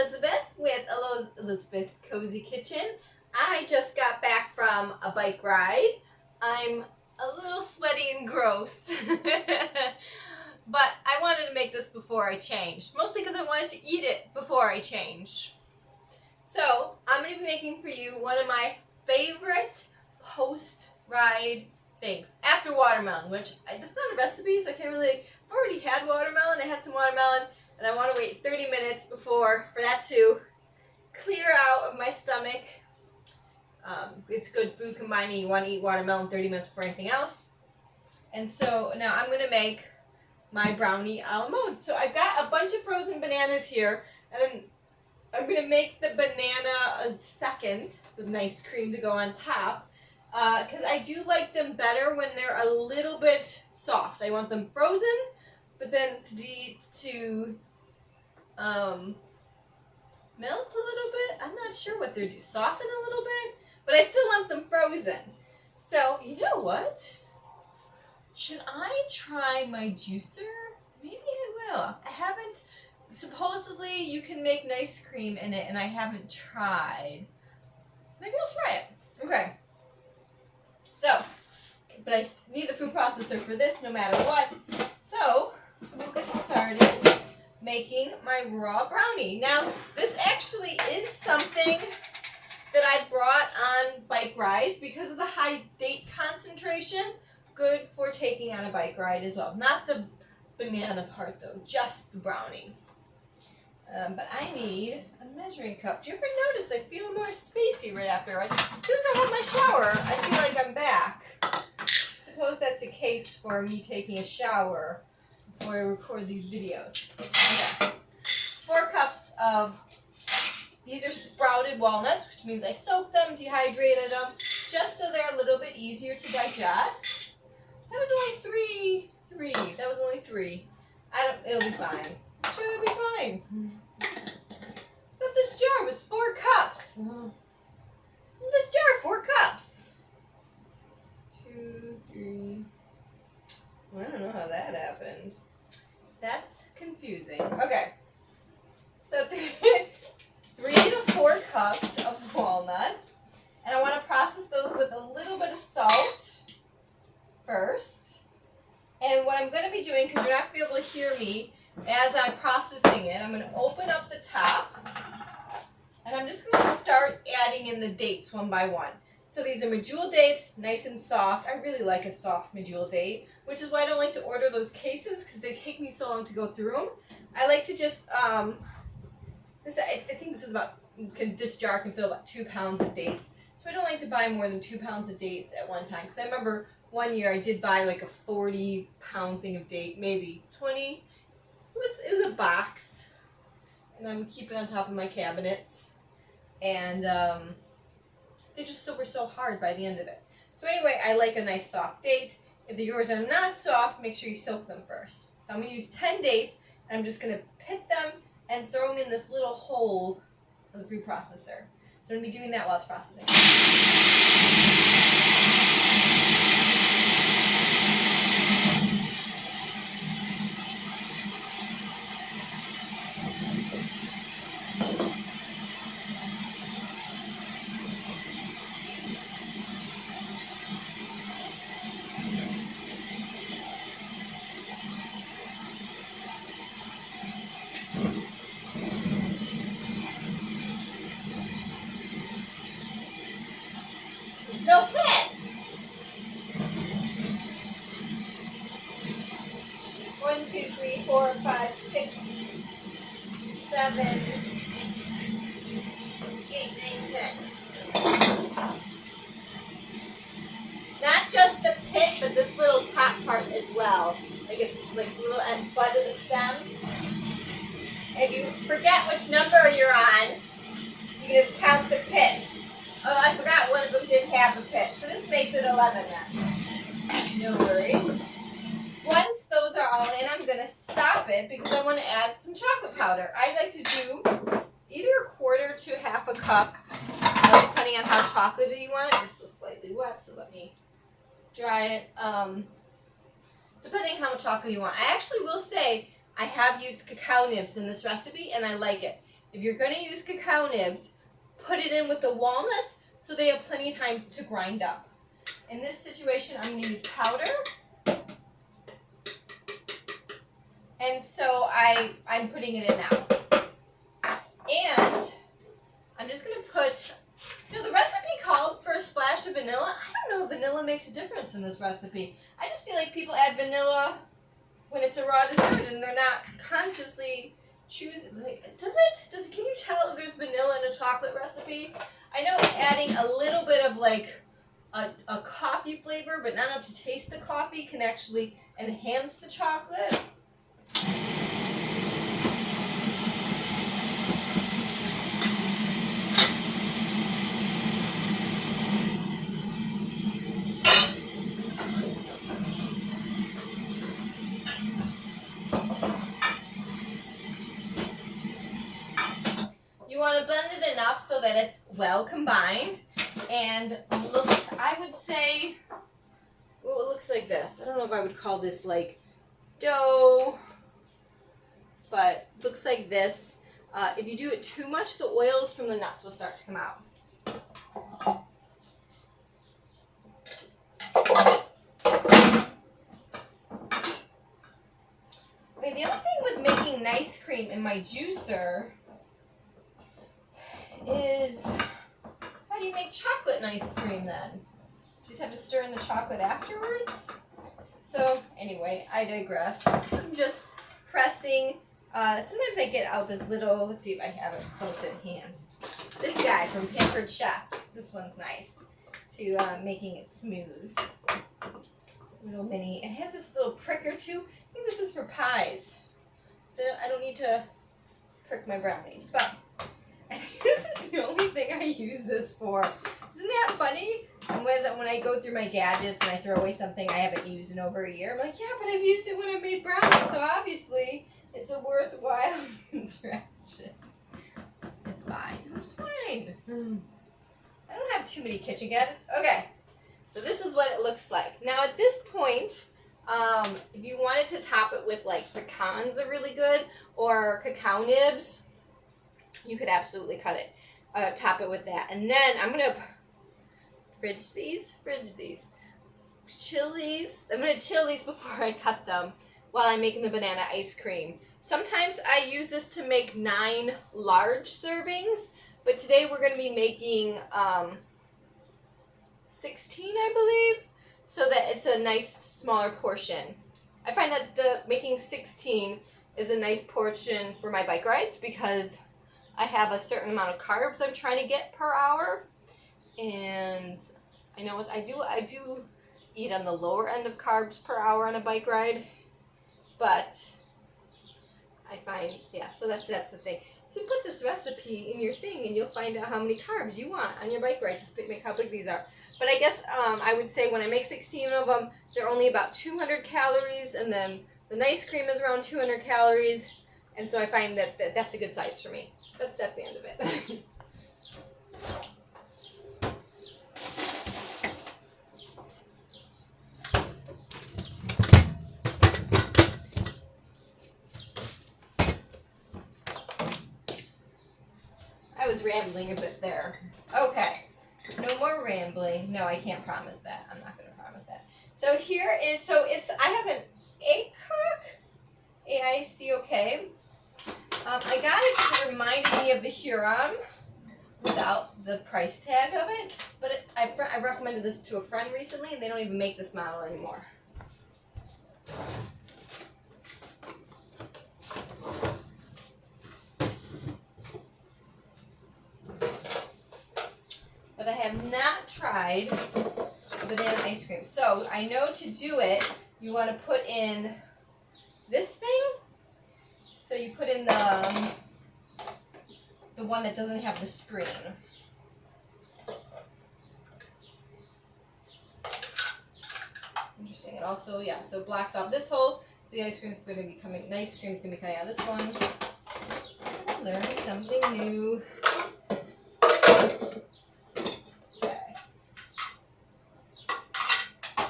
Elizabeth with Elizabeth's Cozy Kitchen. I just got back from a bike ride. I'm a little sweaty and gross, but I wanted to make this before I changed, mostly because I wanted to eat it before I changed. So I'm going to be making for you one of my favorite post-ride things, after watermelon, which that's not a recipe, so I can't really, I've already had watermelon, I had some watermelon, and I want to wait 30 minutes for that to clear out of my stomach. It's good food combining. You want to eat watermelon 30 minutes before anything else. And so now I'm going to make my brownie a la mode. So I've got a bunch of frozen bananas here, and I'm going to make the banana a second, the nice cream to go on top, because I do like them better when they're a little bit soft. I want them frozen, but then to melt a little bit. I'm not sure what they're doing. Soften a little bit, but I still want them frozen. So, you know what? Should I try my juicer? Maybe I will. I haven't. Supposedly, you can make nice cream in it, and I haven't tried. Maybe I'll try it. Okay. So, but I need the food processor for this no matter what. So, we'll get started making my raw brownie. Now, this actually is something that I brought on bike rides because of the high date concentration. Good for taking on a bike ride as well. Not the banana part though, just the brownie. But I need a measuring cup. Do you ever notice I feel more spacey right after? As soon as I have my shower, I feel like I'm back. I suppose that's a case for me taking a shower before I record these videos. Okay. 4 cups of, these are sprouted walnuts, which means I soaked them, dehydrated them, just so they're a little bit easier to digest. That was only three. That was only 3. It'll be fine. Sure, it'll be fine. I thought this jar was 4 cups. Isn't this jar 4 cups? 2, 3. I don't know how that happened. That's confusing. Okay. So 3 to 4 cups of walnuts. And I want to process those with a little bit of salt first. And what I'm going to be doing, because you're not going to be able to hear me as I'm processing it, I'm going to open up the top. And I'm just going to start adding in the dates one by one. So these are medjool dates, nice and soft. I really like a soft medjool date, which is why I don't like to order those cases because they take me so long to go through them. I like to just, I think this is about, this jar can fill about 2 pounds of dates. So I don't like to buy more than 2 pounds of dates at one time. Because I remember one year I did buy like a 40-pound thing of date, maybe 20. It was a box. And I'm keeping it on top of my cabinets. And they just were so hard by the end of it. So anyway, I like a nice soft date. If yours are not soft, make sure you soak them first. So I'm going to use 10 dates, and I'm just going to pit them and throw them in this little hole of the food processor. So I'm going to be doing that while it's processing. No pit! 1, 2, 3, 4, 5, 6, 7, 8, 9, 10. Not just the pit, but this little top part as well. Like it's like little at butt of the stem. If you forget which number you're on, you can just count the pits. Oh, I forgot one of them didn't have a pit. So this makes it 11 then. No worries. Once those are all in, I'm going to stop it because I want to add some chocolate powder. I like to do either a quarter to half a cup, depending on how chocolatey you want it. This is slightly wet, so let me dry it. Depending on how much chocolate you want. I actually will say I have used cacao nibs in this recipe, and I like it. if you're going to use cacao nibs, put it in with the walnuts so they have plenty of time to grind up. In this situation, I'm going to use powder. And so I'm putting it in now. And I'm just going to put, the recipe called for a splash of vanilla. I don't know if vanilla makes a difference in this recipe. I just feel like people add vanilla when it's a raw dessert and they're not consciously choosing. Does it? Can you tell if there's vanilla in a chocolate recipe? I know adding a little bit of like a coffee flavor, but not enough to taste the coffee, can actually enhance the chocolate. You want to blend it enough so that it's well combined and looks, I would say, well, it looks like this. I don't know if I would call this like dough, but looks like this. If you do it too much, the oils from the nuts will start to come out. Okay, the other thing with making nicecream in my juicer is, how do you make chocolate nicecream then? You just have to stir in the chocolate afterwards? So anyway, I digress. I'm just pressing. Sometimes I get out this little, let's see if I have it close at hand. This guy from Pampered Chef. This one's nice to making it smooth. Little mini. It has this little prick or two. I think this is for pies. So I don't need to prick my brownies. But I think this is the only thing I use this for. Isn't that funny? And when I go through my gadgets and I throw away something I haven't used in over a year, I'm like, yeah, but I've used it when I made brownies, so obviously it's a worthwhile interaction. It's fine. It's fine. I don't have too many kitchen gadgets. Okay, so this is what it looks like. Now at this point, if you wanted to top it with like pecans are really good, or cacao nibs, you could absolutely cut it, top it with that. And then I'm going to fridge these. Chill these. I'm going to chill these before I cut them while I'm making the banana ice cream. Sometimes I use this to make 9 large servings, but today we're going to be making 16, I believe, so that it's a nice smaller portion. I find that making 16 is a nice portion for my bike rides because I have a certain amount of carbs I'm trying to get per hour, and I know what I do eat on the lower end of carbs per hour on a bike ride, but I find, yeah, so that's the thing. So put this recipe in your thing and you'll find out how many carbs you want on your bike ride to make how big these are. But I guess I would say when I make 16 of them, they're only about 200 calories, and then the nice cream is around 200 calories, and so I find that that's a good size for me. That's the end of it. I was rambling a bit there. Okay, no more rambling. No, I can't promise that. I'm not going to promise that. So here is, I have an ACOC, A-I-C-O-K. I got it because it reminded me of the Huron without the price tag of it. But I recommended this to a friend recently, and they don't even make this model anymore. But I have not tried banana ice cream. So I know to do it, you want to put in this thing. So you put in the one that doesn't have the screen. Interesting. And also, yeah, so it blocks off this hole. So the ice cream is going to be coming. Nice cream is going to be coming out of this one. I'm learning something new.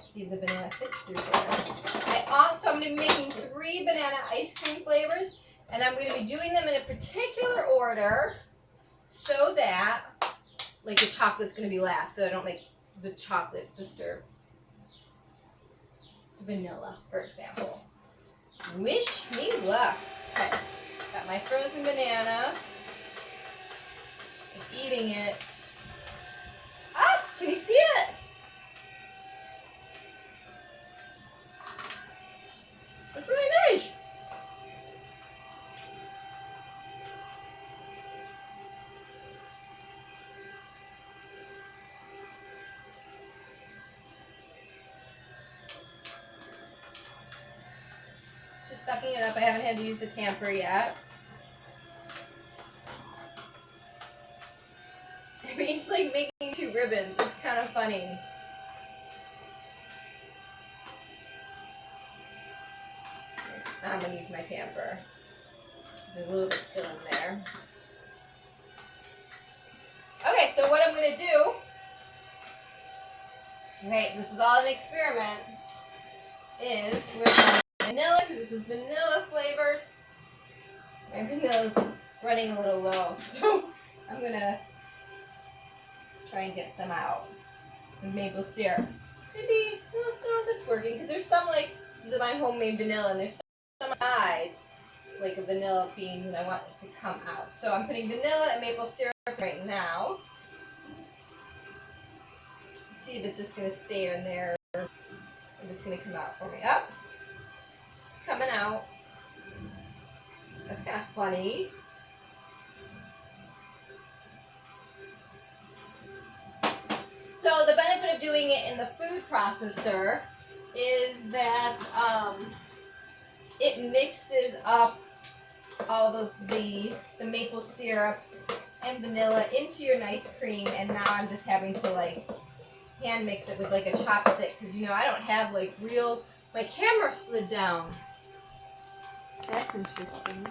See if the banana fits through there. I'm going to be making 3 banana ice cream flavors, and I'm going to be doing them in a particular order. quarter so that like the chocolate's going to be last, so I don't make the chocolate disturb the vanilla, for example. Wish me luck. Okay, got my frozen banana. It's eating it. Ah, can you see it? It's really nice. Just sucking it up. I haven't had to use the tamper yet. I mean, it's like making two ribbons. It's kind of funny. Now I'm going to use my tamper. There's a little bit still in there. Okay, so what I'm going to do, okay, this is all an experiment, is with my vanilla, because this is vanilla flavored. My vanilla's running a little low, so I'm going to try and get some out with maple syrup. Maybe, no, that's working, because there's some, like, this is my homemade vanilla, and there's some sides, like a vanilla beans, and I want it to come out. So I'm putting vanilla and maple syrup right now. Let's see if it's just going to stay in there, if it's going to come out for me. Up. It's coming out. That's kind of funny. So the benefit of doing it in the food processor is that it mixes up all the maple syrup and vanilla into your nice cream, and now I'm just having to like hand mix it with like a chopstick, because you know I don't have like real, my camera slid down. That's interesting.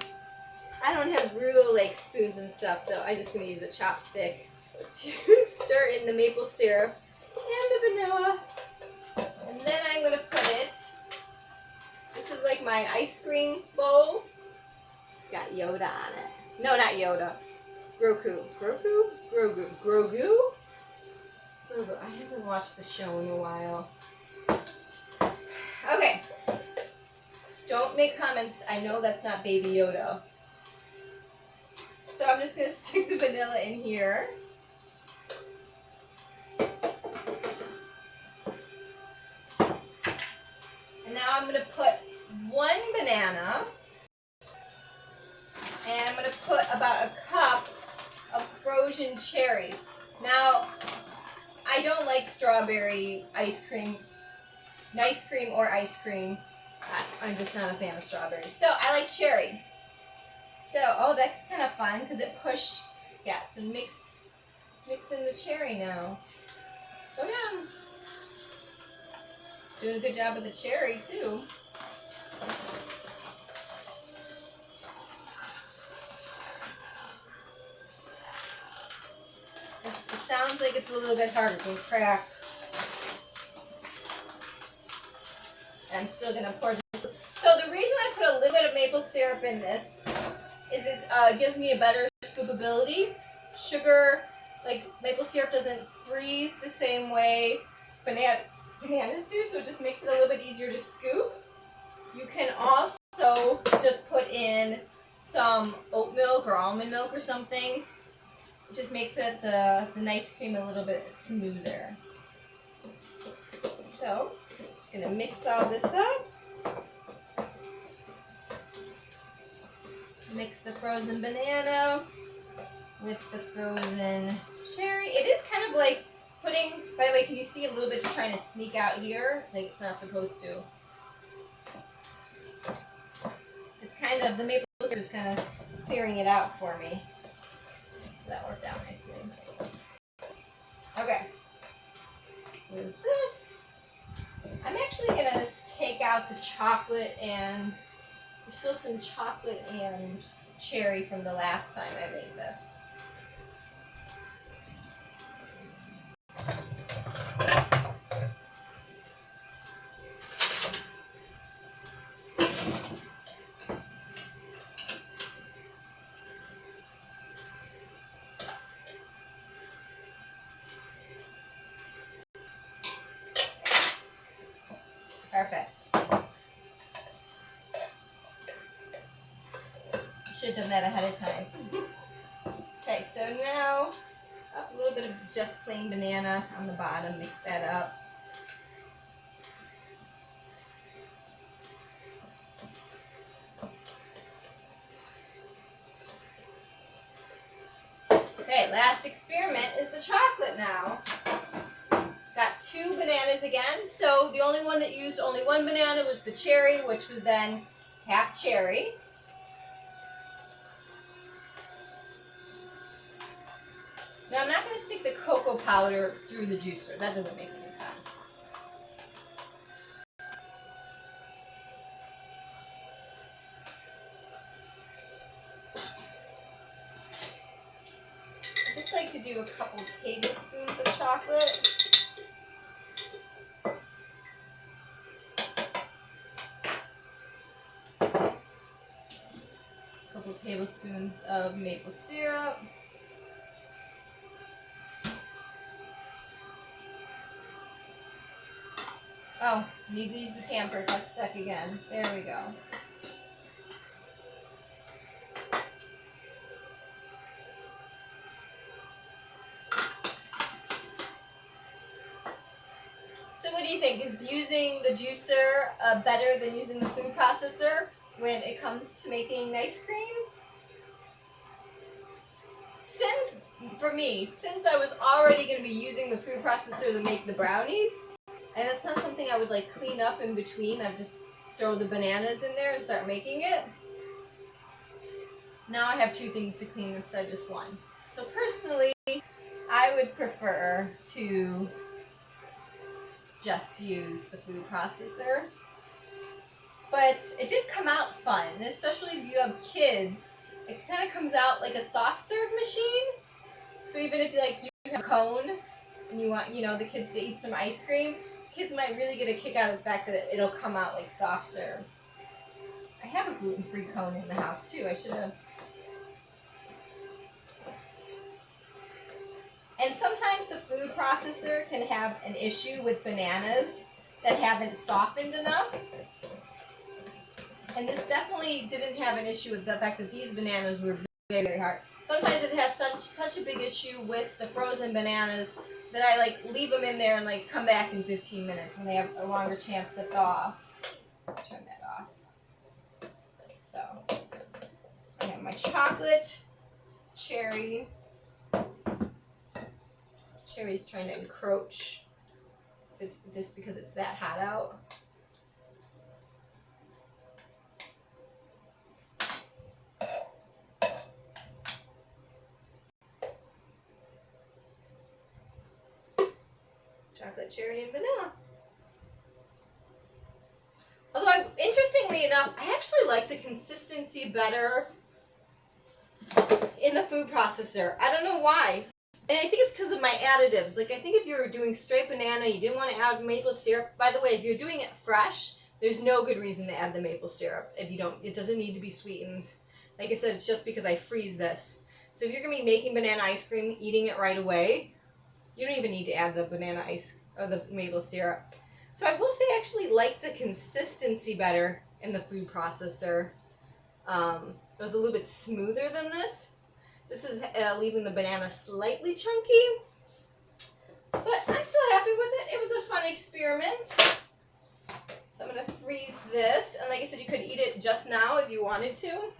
I don't have real like spoons and stuff, so I'm just going to use a chopstick to stir in the maple syrup and the vanilla, and then I'm going to put it, this is like my ice cream bowl. It's got Yoda on it. No, not Yoda. Grogu. I haven't watched the show in a while. Okay. Don't make comments. I know that's not Baby Yoda. So I'm just going to stick the vanilla in here. And now I'm going to put one banana. And I'm going to put about a cup of frozen cherries. Now, I don't like strawberry ice cream, nice cream or ice cream. I'm just not a fan of strawberries. So I like cherry. So, oh, that's kind of fun because it pushed, yeah, so mix in the cherry now. Go down. Doing a good job with the cherry too. It sounds like it's a little bit harder to crack. I'm still going to pour this. So the reason I put a little bit of maple syrup in this is it gives me a better scoopability. Sugar, like maple syrup doesn't freeze the same way bananas do, so it just makes it a little bit easier to scoop. You can also just put in some oat milk or almond milk or something. It just makes it the nice cream a little bit smoother. So, just going to mix all this up. Mix the frozen banana with the frozen cherry. It is kind of like putting, by the way, can you see a little bit's trying to sneak out here? Like it's not supposed to. It's kind of, the maple syrup is kind of clearing it out for me. So that worked out nicely. Okay. Here's this. I'm actually going to take out the chocolate, and there's still some chocolate and cherry from the last time I made this. Perfect. Should have done that ahead of time. Okay, so now a little bit of just plain banana on the bottom. Mix that up. Okay, last experiment is the chocolate now. Got 2 bananas again. So the only one that used only 1 banana was the cherry, which was then half cherry. Now I'm not going to stick the cocoa powder through the juicer. That doesn't make any sense. I just like to do a couple tablespoons of chocolate. A couple tablespoons of maple syrup. Oh, need to use the tamper. Got stuck again. There we go. So what do you think? Is using the juicer better than using the food processor when it comes to making nice cream? For me, since I was already going to be using the food processor to make the brownies, and it's not something I would like clean up in between, I'd just throw the bananas in there and start making it. Now I have 2 things to clean instead of just 1. So personally, I would prefer to just use the food processor. But it did come out fun, and especially if you have kids, it kind of comes out like a soft serve machine. So even if you have a cone and you want, the kids to eat some ice cream, kids might really get a kick out of the fact that it'll come out like soft serve. I have a gluten-free cone in the house too. I should have. And sometimes the food processor can have an issue with bananas that haven't softened enough. And this definitely didn't have an issue with the fact that these bananas were very, very hard. Sometimes it has such a big issue with the frozen bananas that I leave them in there and come back in 15 minutes when they have a longer chance to thaw. Let's turn that off. So I have my chocolate, cherry. Cherry's trying to encroach. It's just because it's that hot out. Chocolate, cherry, and vanilla. Although, interestingly enough, I actually like the consistency better in the food processor. I don't know why. And I think it's because of my additives. I think if you were doing straight banana, you didn't want to add maple syrup. By the way, if you're doing it fresh, there's no good reason to add the maple syrup. It doesn't need to be sweetened. Like I said, it's just because I freeze this. So if you're going to be making banana ice cream, eating it right away, you don't even need to add the banana ice or the maple syrup. So I will say I actually like the consistency better in the food processor. It was a little bit smoother than this. This is leaving the banana slightly chunky, but I'm still happy with it. It was a fun experiment. So I'm going to freeze this, and like I said, you could eat it just now if you wanted to.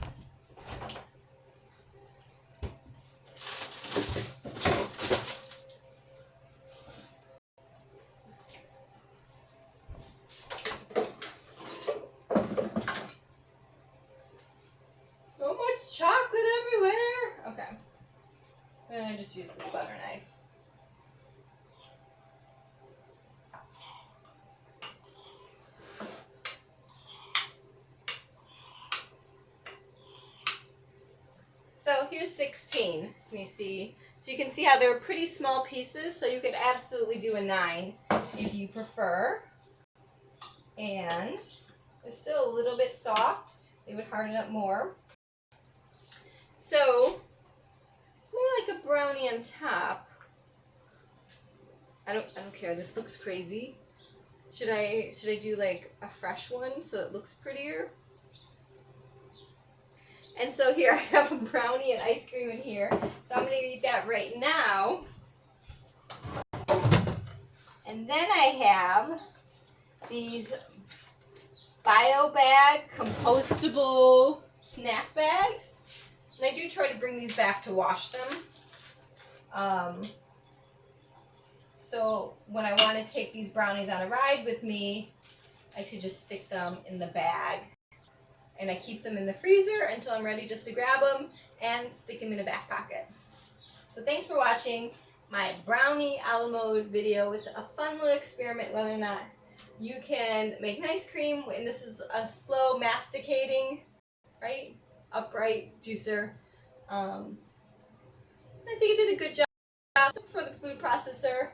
So much chocolate everywhere. Okay. And I just use this butter knife. So here's 16. Let me see. So you can see how they're pretty small pieces, so you could absolutely do a 9 if you prefer. And they're still a little bit soft. They would harden up more. So it's more like a brownie on top. I don't care. This looks crazy. Should I do like a fresh one so it looks prettier? And so here I have a brownie and ice cream in here. So I'm going to eat that right now. And then I have these BioBag compostable snack bags. And I do try to bring these back to wash them. So when I want to take these brownies on a ride with me, I like to just stick them in the bag. And I keep them in the freezer until I'm ready just to grab them and stick them in a back pocket. So thanks for watching my brownie a la mode video with a fun little experiment whether or not you can make an ice cream. And this is a slow masticating, right, upright juicer. I think it did a good job for the food processor.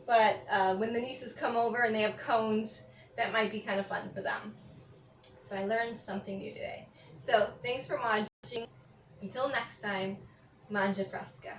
But when the nieces come over and they have cones, that might be kind of fun for them. So I learned something new today. So thanks for watching. Until next time, mangia fresca.